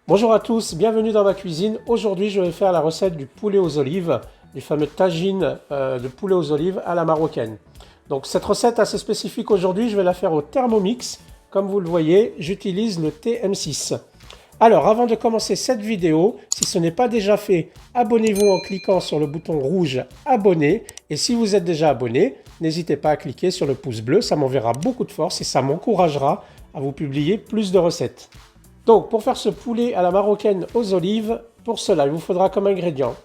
Bonjour à tous, bienvenue dans ma cuisine. Aujourd'hui, je vais faire la recette du poulet aux olives, du fameux tagine de poulet aux olives à la marocaine. Donc cette recette assez spécifique aujourd'hui, je vais la faire au Thermomix. Comme vous le voyez, j'utilise le TM6. Alors, avant de commencer cette vidéo, si ce n'est pas déjà fait, abonnez-vous en cliquant sur le bouton rouge abonner. Et si vous êtes déjà abonné, n'hésitez pas à cliquer sur le pouce bleu, ça m'enverra beaucoup de force et ça m'encouragera à vous publier plus de recettes. Donc, pour faire ce poulet à la marocaine aux olives, pour cela, il vous faudra comme ingrédient.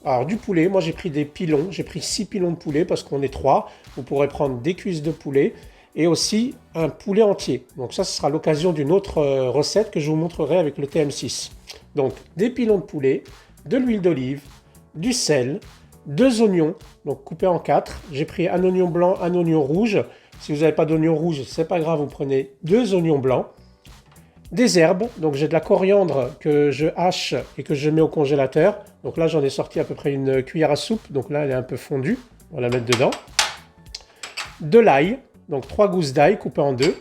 Alors, du poulet, moi j'ai pris des pilons, j'ai pris 6 pilons de poulet parce qu'on est 3. Vous pourrez prendre des cuisses de poulet et aussi un poulet entier. Donc ça, ce sera l'occasion d'une autre recette que je vous montrerai avec le TM6. Donc, des pilons de poulet, de l'huile d'olive, du sel, 2 oignons, donc coupés en 4. J'ai pris un oignon blanc, un oignon rouge. Si vous n'avez pas d'oignon rouge, c'est pas grave, vous prenez 2 oignons blancs. Des herbes, donc j'ai de la coriandre que je hache et que je mets au congélateur. Donc là j'en ai sorti à peu près une cuillère à soupe, donc là elle est un peu fondue, on va la mettre dedans. De l'ail, donc 3 gousses d'ail coupées en deux.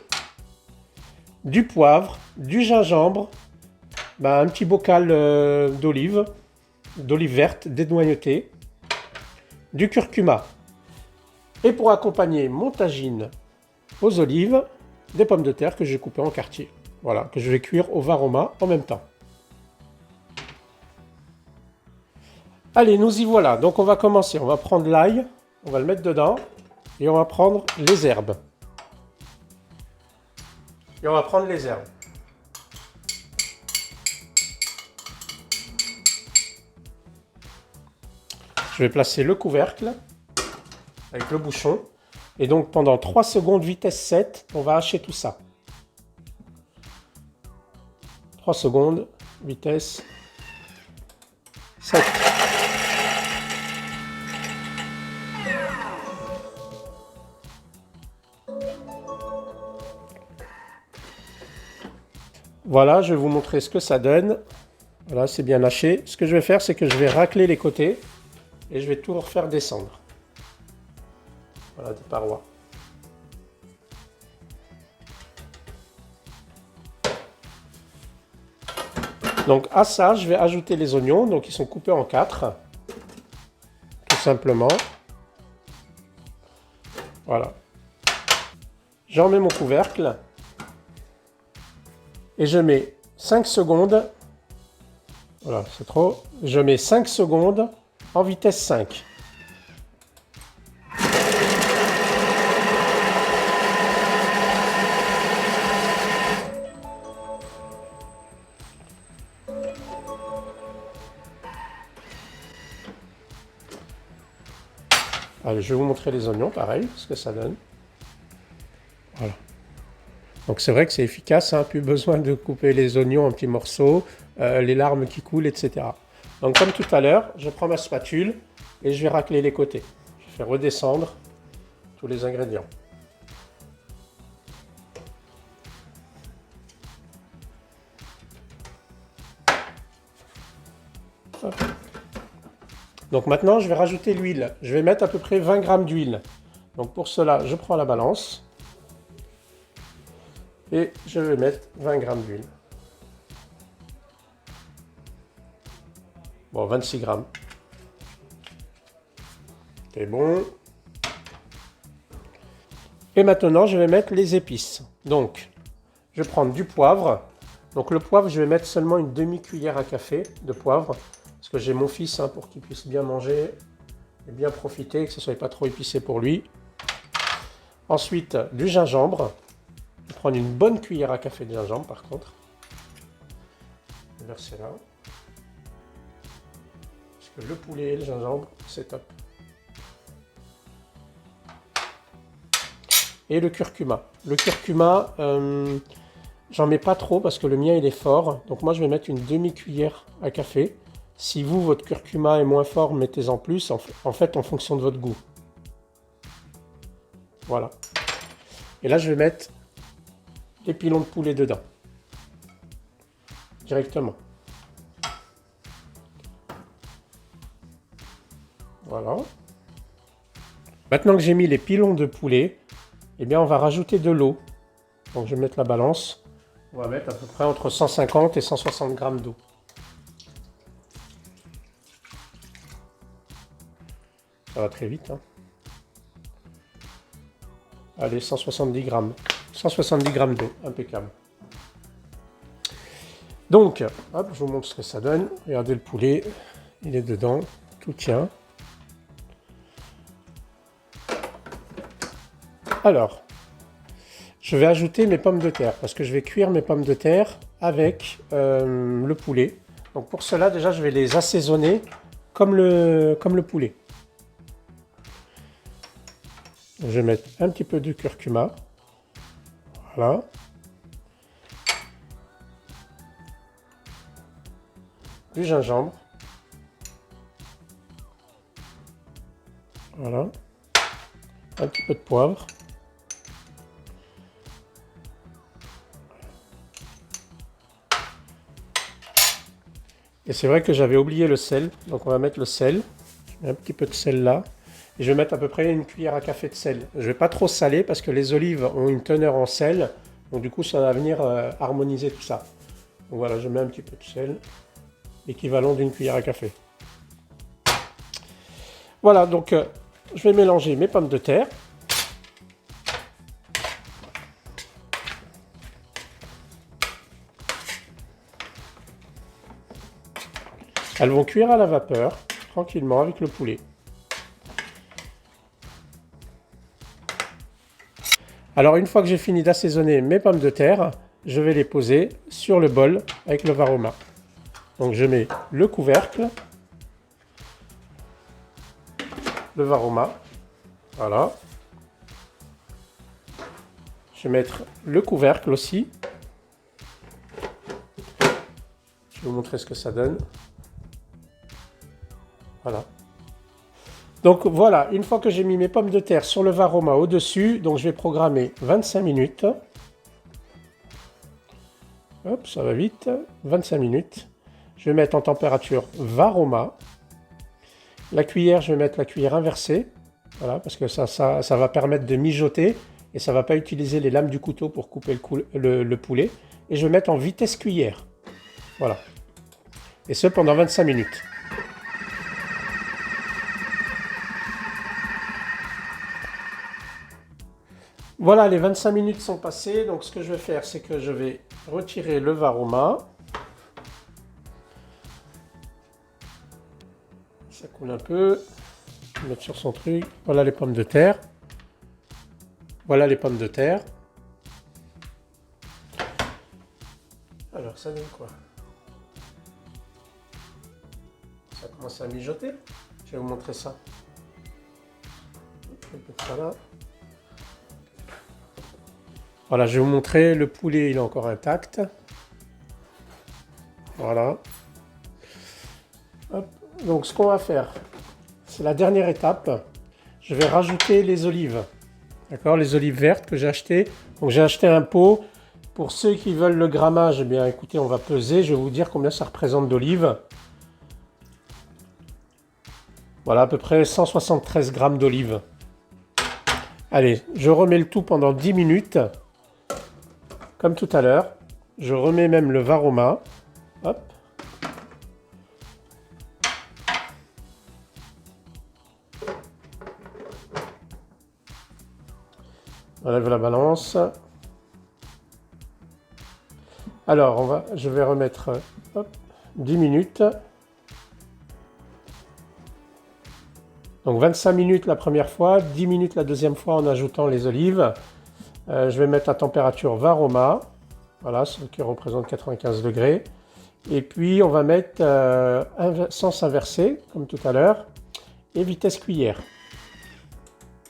Du poivre, du gingembre, un petit bocal d'olive verte dénoyautée, du curcuma. Et pour accompagner mon tagine aux olives, des pommes de terre que j'ai coupées en quartiers. Voilà, que je vais cuire au varoma en même temps. Allez, nous y voilà. Donc on va commencer. On va prendre l'ail, on va le mettre dedans et on va prendre les herbes. Et on va prendre les herbes. Je vais placer le couvercle avec le bouchon. Et donc pendant 3 secondes vitesse 7, on va hacher tout ça. 3 secondes, vitesse 7. Voilà, je vais vous montrer ce que ça donne. Voilà, c'est bien haché. Ce que je vais faire, c'est que je vais racler les côtés et je vais tout refaire descendre. Voilà, des parois. Donc à ça, je vais ajouter les oignons. Donc ils sont coupés en 4. Tout simplement. Voilà. J'en mets mon couvercle. Et je mets 5 secondes. Voilà, c'est trop. Je mets 5 secondes en vitesse 5. Allez, je vais vous montrer les oignons, pareil, ce que ça donne. Voilà. Donc c'est vrai que c'est efficace, hein, plus besoin de couper les oignons en petits morceaux, les larmes qui coulent, etc. Donc comme tout à l'heure, je prends ma spatule et je vais racler les côtés. Je vais redescendre tous les ingrédients. Hop. Donc maintenant, je vais rajouter l'huile. Je vais mettre à peu près 20 g d'huile. Donc pour cela, je prends la balance et je vais mettre 20 g d'huile. Bon, 26 g. C'est bon. Et maintenant, je vais mettre les épices. Donc, je vais prendre du poivre. Donc le poivre, je vais mettre seulement une demi-cuillère à café de poivre. Parce que j'ai mon fils pour qu'il puisse bien manger et bien profiter, que ce ne soit pas trop épicé pour lui. Ensuite, du gingembre. Je vais prendre une bonne cuillère à café de gingembre par contre. Je vais verser là. Parce que le poulet et le gingembre, c'est top. Et le curcuma. Le curcuma, j'en mets pas trop parce que le mien il est fort. Donc moi je vais mettre une demi-cuillère à café. Si vous, votre curcuma est moins fort, mettez-en plus, en fait, en fonction de votre goût. Voilà. Et là, je vais mettre les pilons de poulet dedans. Directement. Voilà. Maintenant que j'ai mis les pilons de poulet, eh bien, on va rajouter de l'eau. Donc, je vais mettre la balance. On va mettre à peu près entre 150 et 160 grammes d'eau. Ça va très vite, hein. Allez, 170 grammes. 170 grammes d'eau, impeccable. Donc, hop, je vous montre ce que ça donne. Regardez le poulet, il est dedans, tout tient. Alors, je vais ajouter mes pommes de terre parce que je vais cuire mes pommes de terre avec le poulet. Donc pour cela, déjà, je vais les assaisonner comme le poulet. Je vais mettre un petit peu de curcuma. Voilà. Du gingembre. Voilà. Un petit peu de poivre. Et c'est vrai que j'avais oublié le sel, donc on va mettre le sel. Je mets un petit peu de sel là. Et je vais mettre à peu près une cuillère à café de sel. Je ne vais pas trop saler parce que les olives ont une teneur en sel. Donc du coup, ça va venir harmoniser tout ça. Donc voilà, je mets un petit peu de sel, l'équivalent d'une cuillère à café. Voilà, donc je vais mélanger mes pommes de terre. Elles vont cuire à la vapeur, tranquillement, avec le poulet. Alors, une fois que j'ai fini d'assaisonner mes pommes de terre, je vais les poser sur le bol avec le varoma. Donc, je mets le couvercle, le varoma, voilà. Je vais mettre le couvercle aussi. Je vais vous montrer ce que ça donne. Voilà. Donc voilà, une fois que j'ai mis mes pommes de terre sur le varoma au-dessus, donc je vais programmer 25 minutes. Hop, ça va vite. 25 minutes. Je vais mettre en température varoma. La cuillère, je vais mettre la cuillère inversée. Voilà, parce que ça va permettre de mijoter et ça ne va pas utiliser les lames du couteau pour couper le poulet. Et je vais mettre en vitesse cuillère. Voilà. Et ce pendant 25 minutes. Voilà, les 25 minutes sont passées, donc ce que je vais faire, c'est que je vais retirer le varoma. Ça coule un peu. Je vais mettre sur son truc. Voilà les pommes de terre. Voilà les pommes de terre. Alors, ça donne quoi? Ça commence à mijoter. Je vais vous montrer ça. Un peu de ça là. Voilà, je vais vous montrer, le poulet il est encore intact. Voilà. Hop. Donc ce qu'on va faire, c'est la dernière étape. Je vais rajouter les olives. D'accord, les olives vertes que j'ai achetées. Donc j'ai acheté un pot. Pour ceux qui veulent le grammage, eh bien écoutez, on va peser. Je vais vous dire combien ça représente d'olives. Voilà, à peu près 173 grammes d'olives. Allez, je remets le tout pendant 10 minutes. Comme tout à l'heure, je remets même le varoma. Hop. On enlève la balance. Alors, je vais remettre 10 minutes. Donc 25 minutes la première fois, 10 minutes la deuxième fois en ajoutant les olives. Je vais mettre à température varoma, voilà, ce qui représente 95 degrés. Et puis on va mettre sens inversé, comme tout à l'heure, et vitesse cuillère.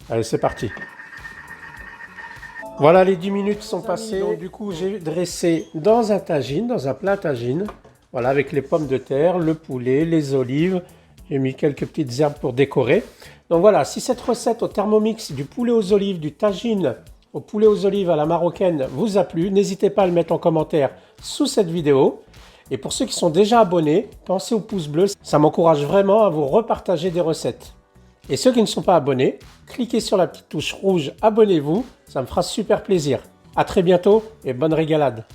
Allez, c'est parti. Voilà, les 10 minutes sont passées. Donc, du coup, j'ai dressé dans un tagine, dans un plat tagine, voilà, avec les pommes de terre, le poulet, les olives. J'ai mis quelques petites herbes pour décorer. Donc voilà, si cette recette au Thermomix du poulet aux olives, du tagine au poulet aux olives à la marocaine vous a plu, n'hésitez pas à le mettre en commentaire sous cette vidéo. Et pour ceux qui sont déjà abonnés, pensez au pouce bleu, ça m'encourage vraiment à vous repartager des recettes. Et ceux qui ne sont pas abonnés, cliquez sur la petite touche rouge, abonnez-vous, ça me fera super plaisir. À très bientôt et bonne régalade.